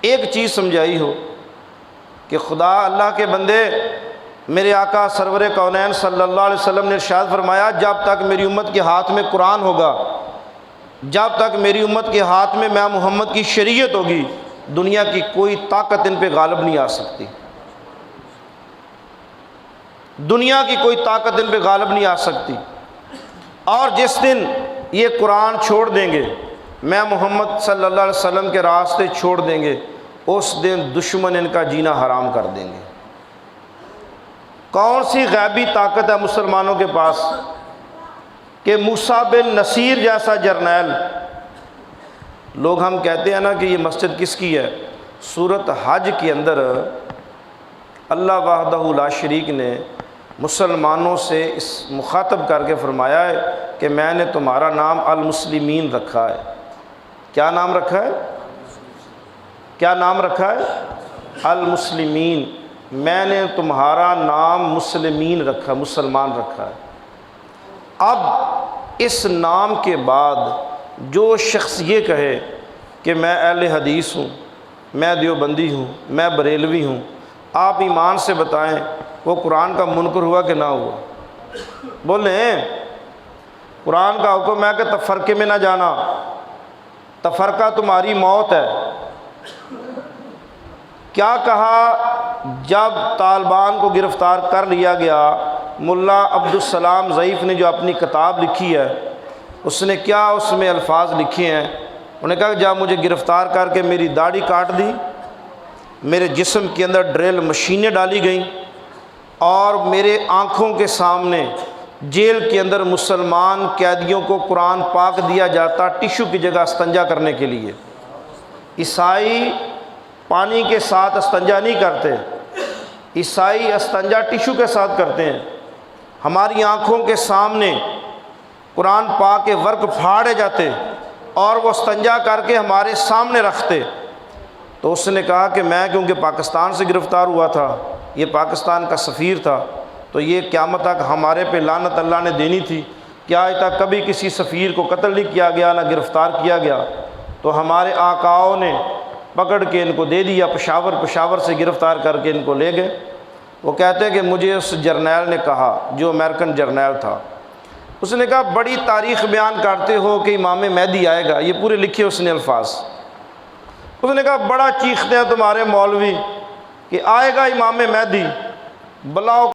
ایک چیز سمجھائی ہو کہ خدا اللہ کے بندے، میرے آقا سرور کونین صلی اللہ علیہ وسلم نے ارشاد فرمایا جب تک میری امت کے ہاتھ میں قرآن ہوگا، جب تک میری امت کے ہاتھ میں محمد کی شریعت ہوگی، دنیا کی کوئی طاقت ان پہ غالب نہیں آ سکتی، دنیا کی کوئی طاقت ان پہ غالب نہیں آ سکتی۔ اور جس دن یہ قرآن چھوڑ دیں گے، میں محمد صلی اللہ علیہ وسلم کے راستے چھوڑ دیں گے، اس دن دشمن ان کا جینا حرام کر دیں گے۔ کون سی غیبی طاقت ہے مسلمانوں کے پاس کہ موسیٰ بن نصیر جیسا جرنیل، لوگ ہم کہتے ہیں نا کہ یہ مسجد کس کی ہے، سورۃ حج کے اندر اللہ وحدہ لا شریک نے مسلمانوں سے اس مخاطب کر کے فرمایا ہے کہ میں نے تمہارا نام المسلمین رکھا ہے۔ کیا نام رکھا ہے؟ کیا نام رکھا ہے؟ المسلمین۔ میں نے تمہارا نام مسلمین رکھا، مسلمان رکھا ہے۔ اب اس نام کے بعد جو شخص یہ کہے کہ میں اہل حدیث ہوں، میں دیوبندی ہوں، میں بریلوی ہوں، آپ ایمان سے بتائیں وہ قرآن کا منکر ہوا کہ نہ ہوا؟ بولیں قرآن کا حکم ہے کہ تفرقے میں نہ جانا، تفرقہ تمہاری موت ہے۔ کیا کہا جب طالبان کو گرفتار کر لیا گیا، ملا عبدالسلام ضعیف نے جو اپنی کتاب لکھی ہے، اس نے کیا اس میں الفاظ لکھے ہیں؟ انہوں نے کہا جب مجھے گرفتار کر کے میری داڑھی کاٹ دی، میرے جسم کے اندر ڈرل مشینیں ڈالی گئیں، اور میرے آنکھوں کے سامنے جیل کے اندر مسلمان قیدیوں کو قرآن پاک دیا جاتا ٹشو کی جگہ استنجا کرنے کے لیے۔ عیسائی پانی کے ساتھ استنجا نہیں کرتے، عیسائی استنجا ٹشو کے ساتھ کرتے ہیں۔ ہماری آنکھوں کے سامنے قرآن پاک کے ورق پھاڑے جاتے اور وہ استنجا کر کے ہمارے سامنے رکھتے۔ تو اس نے کہا کہ میں کیونکہ پاکستان سے گرفتار ہوا تھا، یہ پاکستان کا سفیر تھا، تو یہ قیامت تک ہمارے پہ لعنت اللہ نے دینی تھی، کیا آج تک کبھی کسی سفیر کو قتل نہیں کیا گیا، نہ گرفتار کیا گیا، تو ہمارے آقاؤں نے پکڑ کے ان کو دے دیا، پشاور سے گرفتار کر کے ان کو لے گئے۔ وہ کہتے ہیں کہ مجھے اس جرنیل نے کہا، جو امریکن جرنیل تھا، اس نے کہا بڑی تاریخ بیان کرتے ہو کہ امام مہدی آئے گا، یہ پورے لکھے اس نے الفاظ۔ اس نے کہا بڑا چیختے ہیں تمہارے مولوی کہ آئے گا امام مہدی، بلاؤ